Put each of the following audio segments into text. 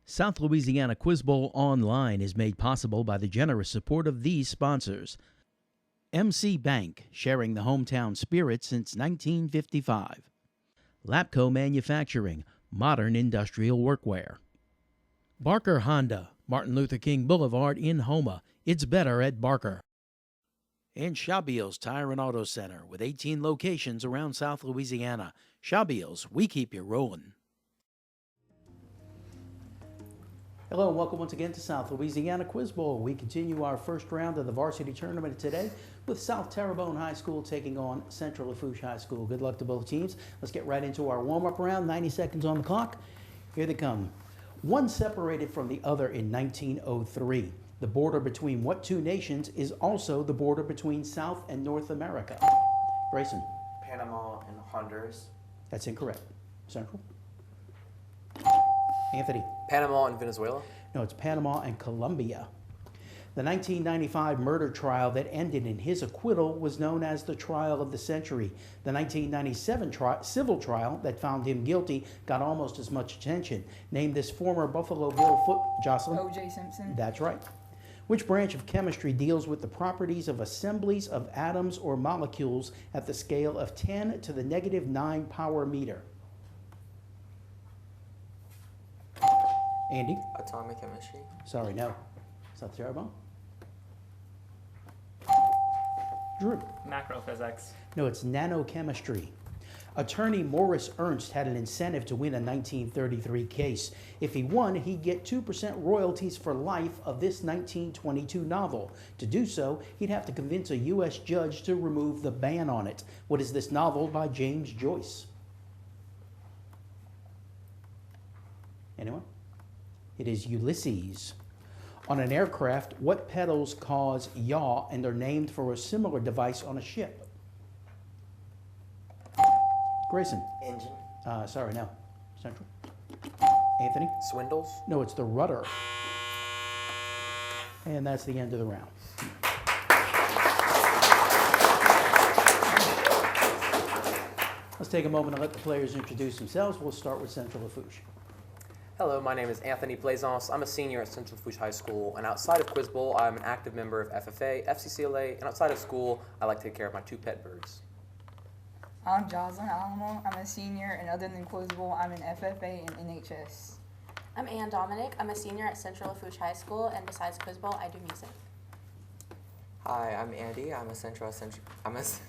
South Louisiana Quiz Bowl Online is made possible by the generous support of these sponsors. MC Bank, sharing the hometown spirit since 1955. Lapco Manufacturing, modern industrial workwear. Barker Honda, Martin Luther King Boulevard in Houma. It's better at Barker. And Shabiel's Tire and Auto Center with 18 locations around South Louisiana. Shabiel's, we keep you rolling. Hello and welcome once again to South Louisiana Quiz Bowl. We continue our first round of the varsity tournament today with South Terrebonne High School taking on Central Lafourche High School. Good luck to both teams. Let's get right into our warm-up round. 90 seconds on the clock. Here they come. One separated from the other in 1903. The border between what two nations is also the border between South and North America? Grayson. Panama and Honduras. That's incorrect. Central. Anthony. Panama and Venezuela. No, it's Panama and Colombia. The 1995 murder trial that ended in his acquittal was known as the trial of the century. The 1997 civil trial that found him guilty got almost as much attention. Name this former Buffalo Bill Jocelyn? O.J. Simpson. That's right. Which branch of chemistry deals with the properties of assemblies of atoms or molecules at the scale of 10 to the negative 9 power meter? Andy? Atomic chemistry. Sorry, no. South Terrebonne? Drew? Macrophysics. No, it's nanochemistry. Attorney Morris Ernst had an incentive to win a 1933 case. If he won, he'd get 2% royalties for life of this 1922 novel. To do so, he'd have to convince a U.S. judge to remove the ban on it. What is this novel by James Joyce? Anyone? It is Ulysses. On an aircraft, what pedals cause yaw and are named for a similar device on a ship? Grayson. Engine. Sorry, no. Central. Anthony. Swindles. No, it's the rudder. And that's the end of the round. Let's take a moment to let the players introduce themselves. We'll start with Central Lafourche. Hello, my name is Anthony Plaisance. I'm a senior at Central Lafourche High School, and outside of Quiz Bowl, I'm an active member of FFA, FCCLA, and outside of school, I like to take care of my 2 pet birds. I'm Jocelyn Alamo. I'm a senior, and other than Quiz Bowl, I'm in FFA and NHS. I'm Ann Dominic. I'm a senior at Central Lafourche High School, and besides Quiz Bowl, I do music. Hi, I'm Andy. I'm a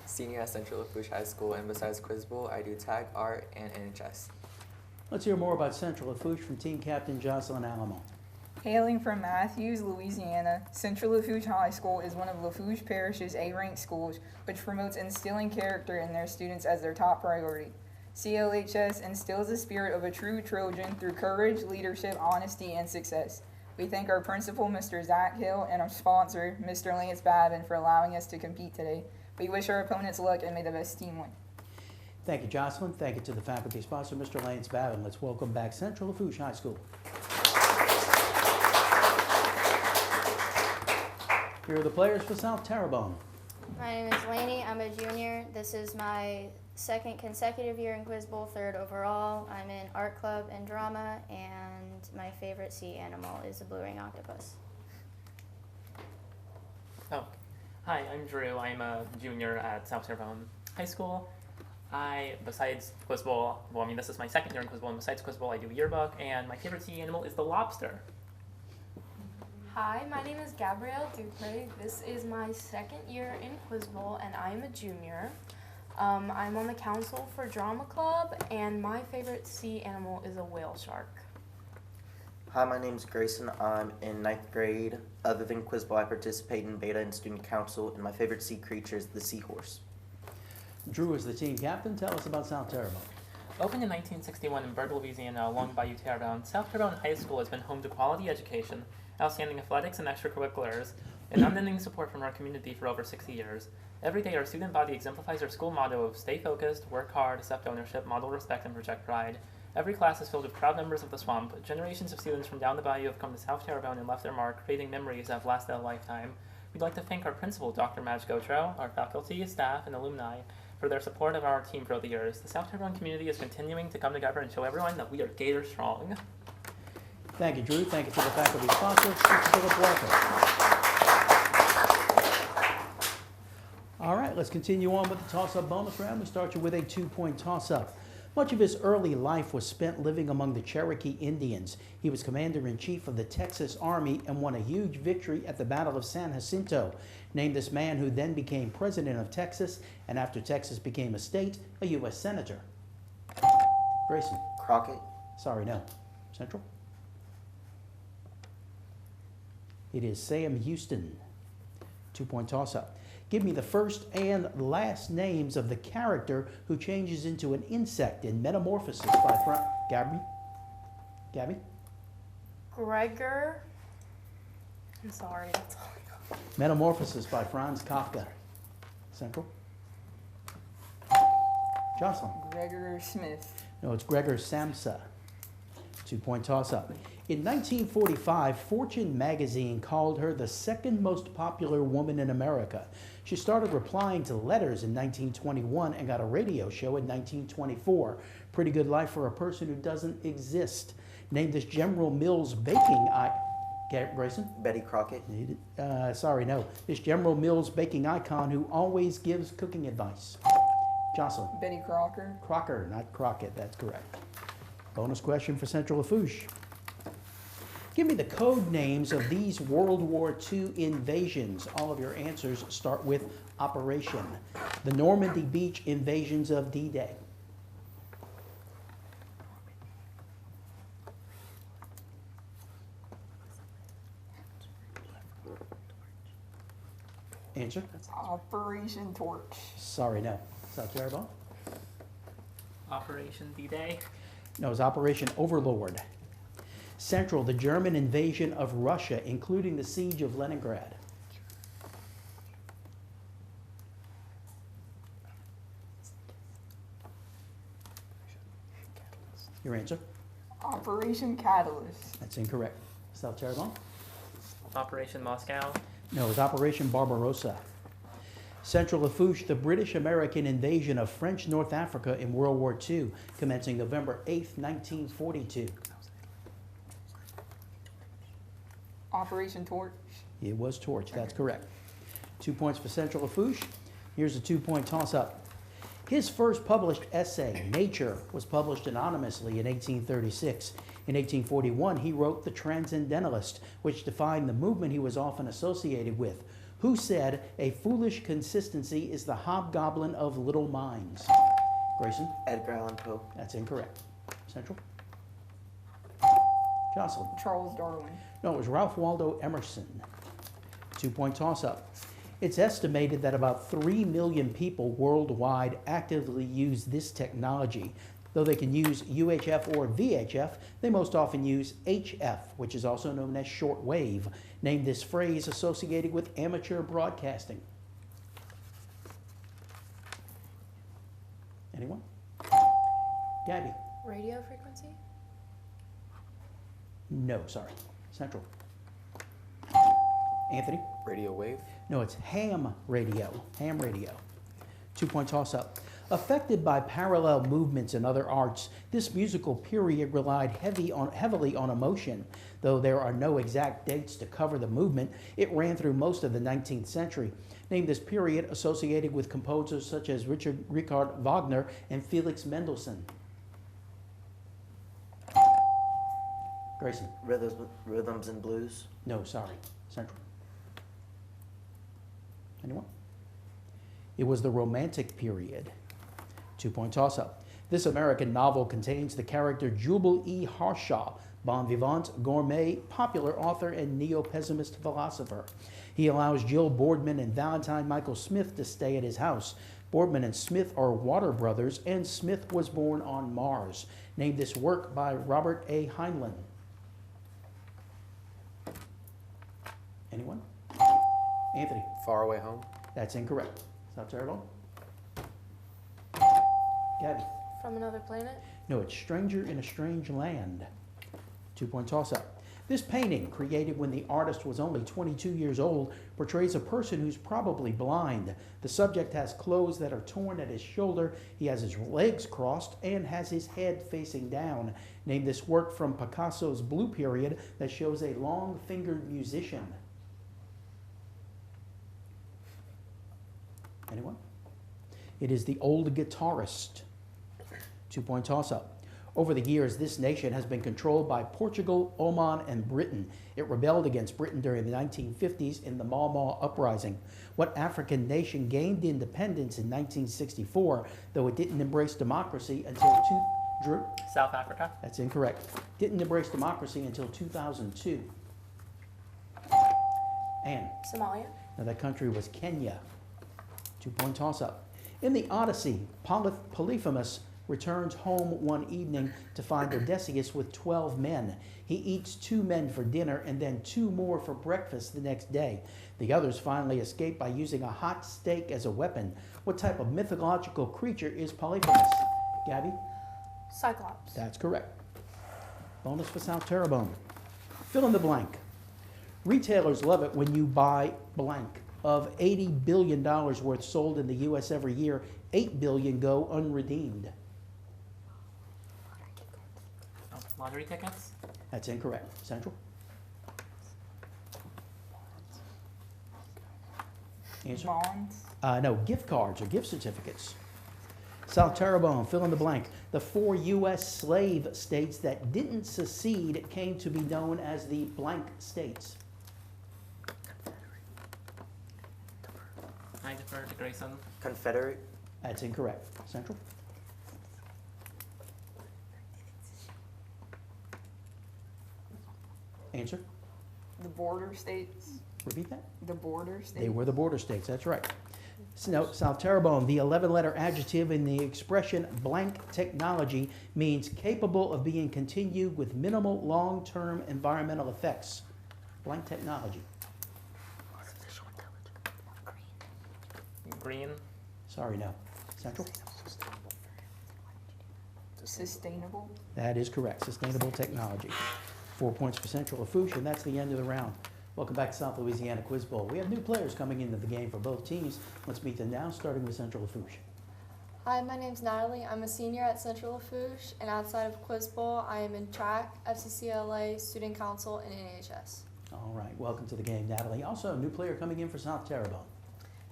senior at Central Lafourche High School, and besides Quiz Bowl, I do tag, art, and NHS. Let's hear more about Central Lafourche from team captain Jocelyn Alamo. Hailing from Matthews, Louisiana, Central Lafourche High School is one of Lafourche Parish's A-ranked schools, which promotes instilling character in their students as their top priority. CLHS instills the spirit of a true Trojan through courage, leadership, honesty, and success. We thank our principal, Mr. Zach Hill, and our sponsor, Mr. Lance Babin, for allowing us to compete today. We wish our opponents luck and may the best team win. Thank you, Jocelyn. Thank you to the faculty sponsor, Mr. Lance Babin. Let's welcome back Central Lafourche High School. Here are the players for South Terrebonne. My name is Lainey. I'm a junior. This is my second consecutive year in Quiz Bowl, 3rd overall. I'm in art club and drama, and my favorite sea animal is a blue ring octopus. Oh, hi, I'm Drew. I'm a junior at South Terrebonne High School. Besides Quiz Bowl, this is my second year in Quiz Bowl, and besides Quiz Bowl, I do yearbook, and my favorite sea animal is the lobster. Hi, my name is Gabrielle Dupré. This is my second year in Quiz Bowl, and I'm a junior. I'm on the council for drama club, and my favorite sea animal is a whale shark. Hi, my name is Grayson. I'm in 9th grade. Other than Quiz Bowl, I participate in beta and student council, and my favorite sea creature is the seahorse. Drew is the team captain. Tell us about South Terrebonne. Opened in 1961 in Berg, Louisiana, along Bayou Terrebonne, South Terrebonne High School has been home to quality education, outstanding athletics and extracurriculars, and unending support from our community for over 60 years. Every day, our student body exemplifies our school motto of stay focused, work hard, accept ownership, model respect, and project pride. Every class is filled with proud members of the swamp. Generations of students from down the bayou have come to South Terrebonne and left their mark, creating memories that have lasted a lifetime. We'd like to thank our principal, Dr. Madge Gotro, our faculty, staff, and alumni for their support of our team throughout the years. The South Terrebonne community is continuing to come together and show everyone that we are Gator strong. Thank you, Drew. Thank you to the faculty sponsor, Mr. Philip Walker. All right, let's continue on with the toss-up bonus round. We start you with a 2-point toss-up. Much of his early life was spent living among the Cherokee Indians. He was commander-in-chief of the Texas Army and won a huge victory at the Battle of San Jacinto. Named this man who then became president of Texas, and after Texas became a state, a U.S. senator. Grayson. Crockett. Sorry, no. Central. It is Sam Houston. 2-point toss-up. Give me the first and last names of the character who changes into an insect in Metamorphosis by Gabby? Gregor. I'm sorry, that's all I know. Metamorphosis by Franz Kafka. Central. Jocelyn. Gregor Smith. No, it's Gregor Samsa. 2-point toss-up. In 1945, Fortune magazine called her the second most popular woman in America. She started replying to letters in 1921 and got a radio show in 1924. Pretty good life for a person who doesn't exist. Named this General Mills baking Grayson? Betty Crockett. Sorry, no. This General Mills baking icon who always gives cooking advice. Jocelyn. Betty Crocker. Crocker, not Crockett. That's correct. Bonus question for Central Lafourche. Give me the code names of these World War II invasions. All of your answers start with Operation. The Normandy Beach invasions of D-Day. Answer? Operation Torch. Sorry, no. South Terrebonne? Operation D-Day. No, it's Operation Overlord. Central, the German invasion of Russia, including the siege of Leningrad. Your answer? Operation Catalyst. That's incorrect. South Terrebonne? Operation Moscow. No, it's Operation Barbarossa. Central Lafourche, the British-American invasion of French North Africa in World War II, commencing November 8th, 1942. Operation Torch. It was Torch, that's correct. 2 points for Central Lafourche. Here's a 2-point toss-up. His first published essay, Nature, was published anonymously in 1836. In 1841, he wrote The Transcendentalist, which defined the movement he was often associated with. Who said, a foolish consistency is the hobgoblin of little minds? Grayson? Edgar Allan Poe. That's incorrect. Central? Jocelyn? Charles Darwin. No, it was Ralph Waldo Emerson. 2-point toss-up. It's estimated that about 3 million people worldwide actively use this technology. Though they can use UHF or VHF, they most often use HF, which is also known as shortwave. Name this phrase associated with amateur broadcasting. Anyone? Gabby? Radio frequency? No, sorry. Central. Anthony? Radio wave. No, it's ham radio. Ham radio. 2-point toss-up. Affected by parallel movements in other arts, this musical period relied heavily on emotion. Though there are no exact dates to cover the movement, it ran through most of the 19th century. Name this period associated with composers such as Richard Wagner and Felix Mendelssohn. Grayson? Rhythms and Blues. No, sorry. Central. Anyone? It was the Romantic period. 2-point toss-up. This American novel contains the character Jubal E. Harshaw, bon vivant, gourmet, popular author, and neo-pessimist philosopher. He allows Jill Boardman and Valentine Michael Smith to stay at his house. Boardman and Smith are water brothers, and Smith was born on Mars. Named this work by Robert A. Heinlein. Anyone? Anthony? Far Away Home. That's incorrect. South Terrebonne? Gabby? From Another Planet? No, it's Stranger in a Strange Land. 2-point toss-up. This painting, created when the artist was only 22 years old, portrays a person who's probably blind. The subject has clothes that are torn at his shoulder, he has his legs crossed, and has his head facing down. Name this work from Picasso's Blue Period that shows a long-fingered musician. Anyone? It is The Old Guitarist. 2-point toss-up. Over the years, this nation has been controlled by Portugal, Oman, and Britain. It rebelled against Britain during the 1950s in the Mau Mau Uprising. What African nation gained independence in 1964, though it didn't embrace democracy until Drew? South Africa. That's incorrect. Didn't embrace democracy until 2002. Anne? Somalia. Now that country was Kenya. 2-point toss-up. In the Odyssey, Polyphemus returns home one evening to find Odysseus with 12 men. He eats 2 men for dinner and then 2 more for breakfast the next day. The others finally escape by using a hot steak as a weapon. What type of mythological creature is Polyphemus? Gabby? Cyclops. That's correct. Bonus for South Terrebonne. Fill in the blank. Retailers love it when you buy blank. Of $80 billion worth sold in the U.S. every year, $8 billion go unredeemed. Oh, lottery tickets. That's incorrect. Central? Answer? Bonds. No, gift cards or gift certificates. South Terrebonne, fill in the blank. The 4 U.S. slave states that didn't secede came to be known as the blank states. I defer to Grayson. Confederate. That's incorrect. Central? Answer? The border states. Repeat that. The border states. They were the border states, that's right. So now, South Terrebonne, the 11-letter adjective in the expression blank technology means capable of being continued with minimal long-term environmental effects. Blank technology. Green. Sorry, no. Central? Sustainable. That is correct. Sustainable technology. 4 points for Central Lafourche, and that's the end of the round. Welcome back to South Louisiana Quiz Bowl. We have new players coming into the game for both teams. Let's meet them now, starting with Central Lafourche. Hi, my name's Natalie. I'm a senior at Central Lafourche, and outside of Quiz Bowl, I am in track, FCCLA, Student Council, and NHS. All right, welcome to the game, Natalie. Also, a new player coming in for South Terrebonne.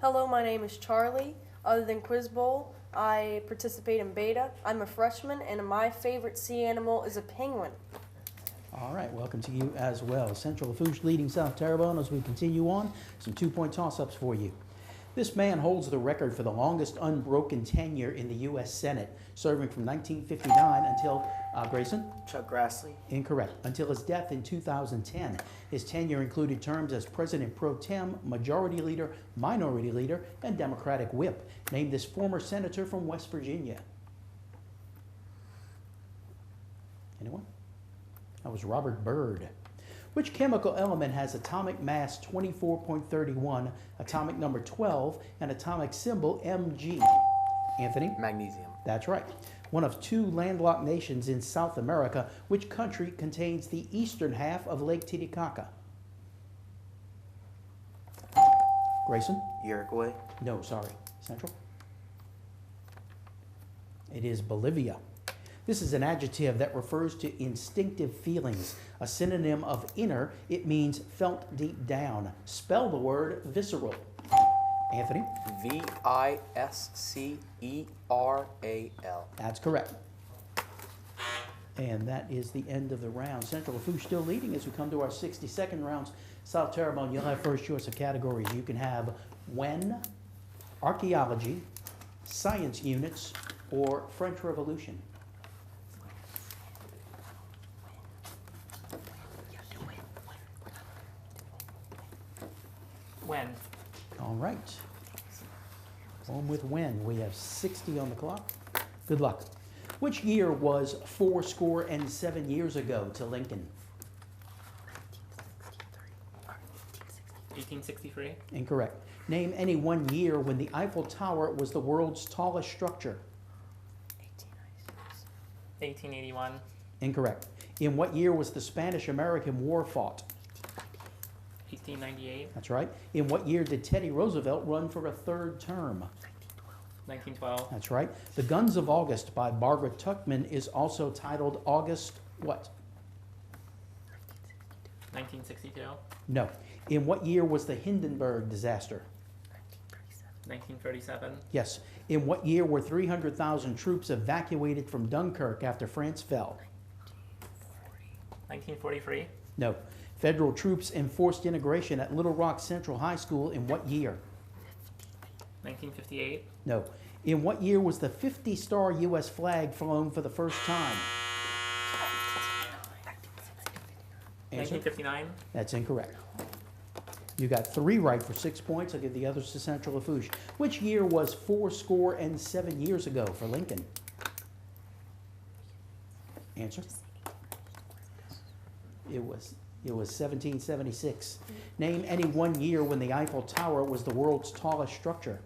Hello, my name is Charlie. Other than Quiz Bowl, I participate in beta. I'm a freshman, and my favorite sea animal is a penguin. All right, welcome to you as well. Central Lafourche leading South Terrebonne as we continue on. Some 2-point toss-ups for you. This man holds the record for the longest unbroken tenure in the U.S. Senate, serving from 1959 until, Grayson? Chuck Grassley. Incorrect. Until his death in 2010. His tenure included terms as President Pro Tem, Majority Leader, Minority Leader, and Democratic Whip. Name this former senator from West Virginia. Anyone? That was Robert Byrd. Which chemical element has atomic mass 24.31, atomic number 12, and atomic symbol Mg? Anthony? Magnesium. That's right. One of 2 landlocked nations in South America, which country contains the eastern half of Lake Titicaca? Grayson? Uruguay. No, sorry. Central? It is Bolivia. This is an adjective that refers to instinctive feelings. A synonym of inner, it means felt deep down. Spell the word visceral. Anthony? V-I-S-C-E-R-A-L. That's correct. And that is the end of the round. Central Lafourche still leading as we come to our 60-second rounds. South Terrebonne, you'll have first choice of categories. You can have when, archaeology, science units, or French Revolution. When. All right. Home with when. We have 60 on the clock. Good luck. Which year was 7 years ago to Lincoln? 1863. Incorrect. Name any one year when the Eiffel Tower was the world's tallest structure. 1881. Incorrect. In what year was the Spanish-American War fought? 1898. That's right. In what year did Teddy Roosevelt run for a third term? 1912. That's right. The Guns of August by Barbara Tuchman is also titled August what? 1962. No. In what year was the Hindenburg disaster? 1937. Yes. In what year were 300,000 troops evacuated from Dunkirk after France fell? 1943. No. Federal troops enforced integration at Little Rock Central High School in what year? 1958. No. In what year was the 50-star U.S. flag flown for the first time? Answer? 1959. That's incorrect. You got 3 right for 6 points. I'll give the others to Central Lafourche. Which year was 7 years ago for Lincoln? Answer? It was 1776. Name any one year when the Eiffel Tower was the world's tallest structure.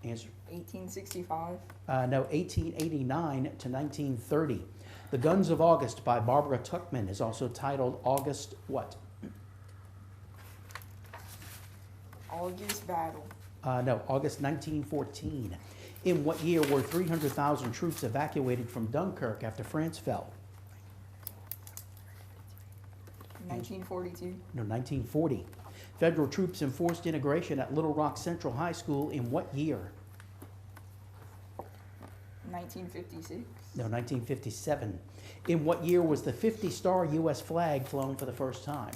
Answer? 1865. No, 1889 to 1930. The Guns of August by Barbara Tuchman is also titled August what? August battle. No, August 1914. In what year were 300,000 troops evacuated from Dunkirk after France fell? 1942. No, 1940. Federal troops enforced integration at Little Rock Central High School in what year? 1956. No, 1957. In what year was the 50-star U.S. flag flown for the first time?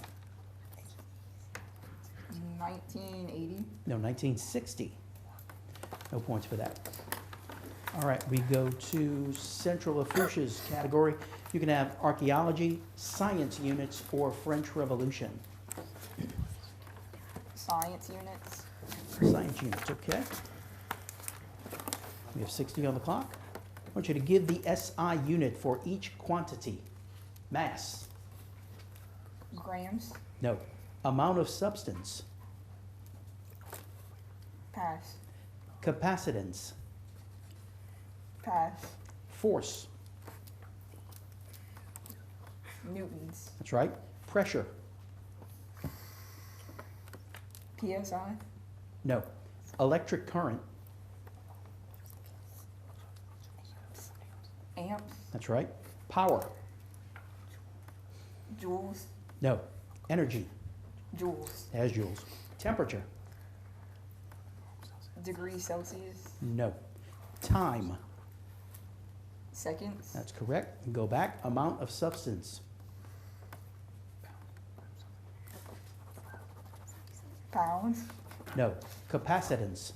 1980. No, 1960. No points for that. All right, we go to Central Lafourche's category. You can have archaeology, science units, or French Revolution. Science units. Science units, okay. We have 60 on the clock. I want you to give the SI unit for each quantity. Mass. Grams. No. Amount of substance. Pass. Capacitance. Pass. Force. Newtons. That's right. Pressure. PSI. No. Electric current. Amps. That's right. Power. Joules. No. Energy. Joules. As joules. Temperature. Degrees Celsius. No. Time. Seconds. That's correct. Go back. Amount of substance. Pounds. No. Capacitance.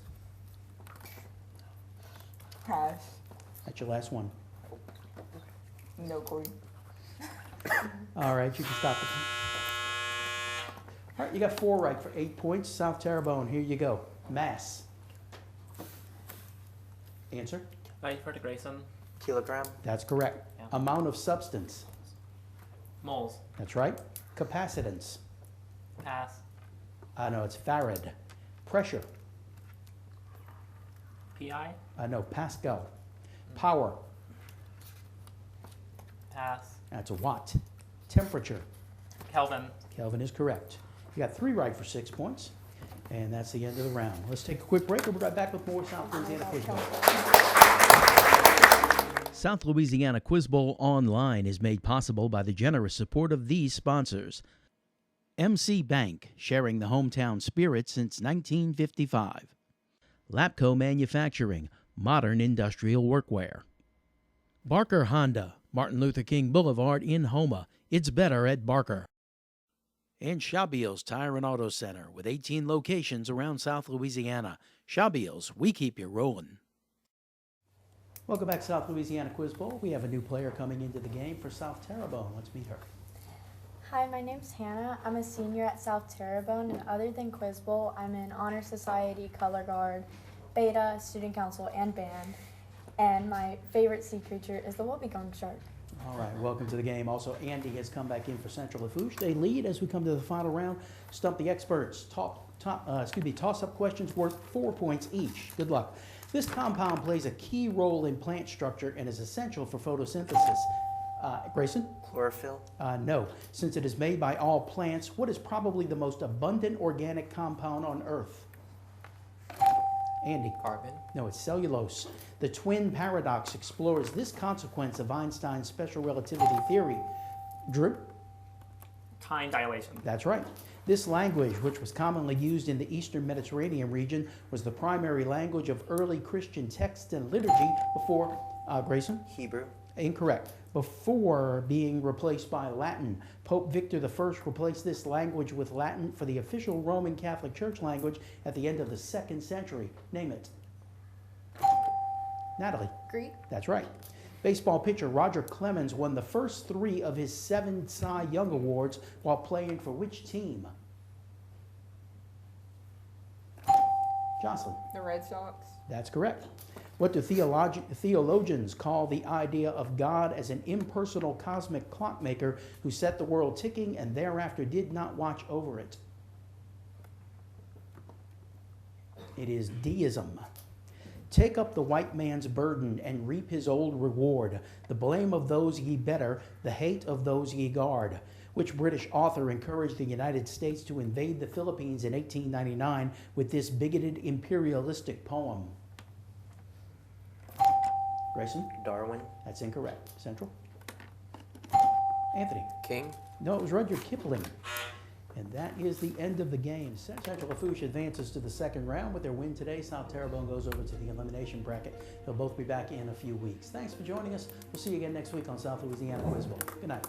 Pass. That's your last one. No clue. All right, you can stop it. All right, you got 4 right for 8 points. South Terrebonne, here you go. Mass. Answer? For the Grayson. Kilogram. That's correct. Yeah. Amount of substance. Moles. That's right. Capacitance. Pass. No, it's farad. Pressure. PI. No, Pascal. Power. Pass. That's a watt. Temperature. Kelvin. Kelvin is correct. You got 3 right for 6 points. And that's the end of the round. Let's take a quick break. We'll be right back with more South Louisiana Quiz Bowl. South Louisiana Quiz Bowl Online is made possible by the generous support of these sponsors. MC Bank, sharing the hometown spirit since 1955. Lapco Manufacturing, modern industrial workwear. Barker Honda, Martin Luther King Boulevard in Houma. It's better at Barker. And Shabiel's Tire and Auto Center with 18 locations around South Louisiana. Shabiel's, we keep you rolling. Welcome back to South Louisiana Quiz Bowl. We have a new player coming into the game for South Terrebonne. Let's meet her. Hi, my name's Hannah. I'm a senior at South Terrebonne, and other than Quiz Bowl, I'm in Honor Society, Color Guard, Beta, Student Council, and Band. And my favorite sea creature is the wobbegong shark. All right, welcome to the game. Also, Andy has come back in for Central Lafourche. They lead as we come to the final round. Stump the experts. Toss-up questions worth 4 points each. Good luck. This compound plays a key role in plant structure and is essential for photosynthesis. Grayson? Chlorophyll. No. Since it is made by all plants, what is probably the most abundant organic compound on Earth? Andy? Carbon. No, it's cellulose. The twin paradox explores this consequence of Einstein's special relativity theory. Drew? Time dilation. That's right. This language, which was commonly used in the Eastern Mediterranean region, was the primary language of early Christian texts and liturgy before, Grayson? Hebrew. Incorrect. Before being replaced by Latin. Pope Victor I replaced this language with Latin for the official Roman Catholic Church language at the end of the 2nd century. Name it. Natalie? Greek. That's right. Baseball pitcher Roger Clemens won the first 3 of his 7 Cy Young Awards while playing for which team? Jocelyn? The Red Sox. That's correct. What do theologians call the idea of God as an impersonal cosmic clockmaker who set the world ticking and thereafter did not watch over it? It is deism. Take up the white man's burden and reap his old reward. The blame of those ye better, the hate of those ye guard. Which British author encouraged the United States to invade the Philippines in 1899 with this bigoted imperialistic poem? Grayson? Darwin. That's incorrect. Central? Anthony? King. No, it was Rudyard Kipling. And that is the end of the game. Central Lafourche advances to the 2nd round. With their win today, South Terrebonne goes over to the elimination bracket. They'll both be back in a few weeks. Thanks for joining us. We'll see you again next week on South Louisiana Quiz Bowl. Good night.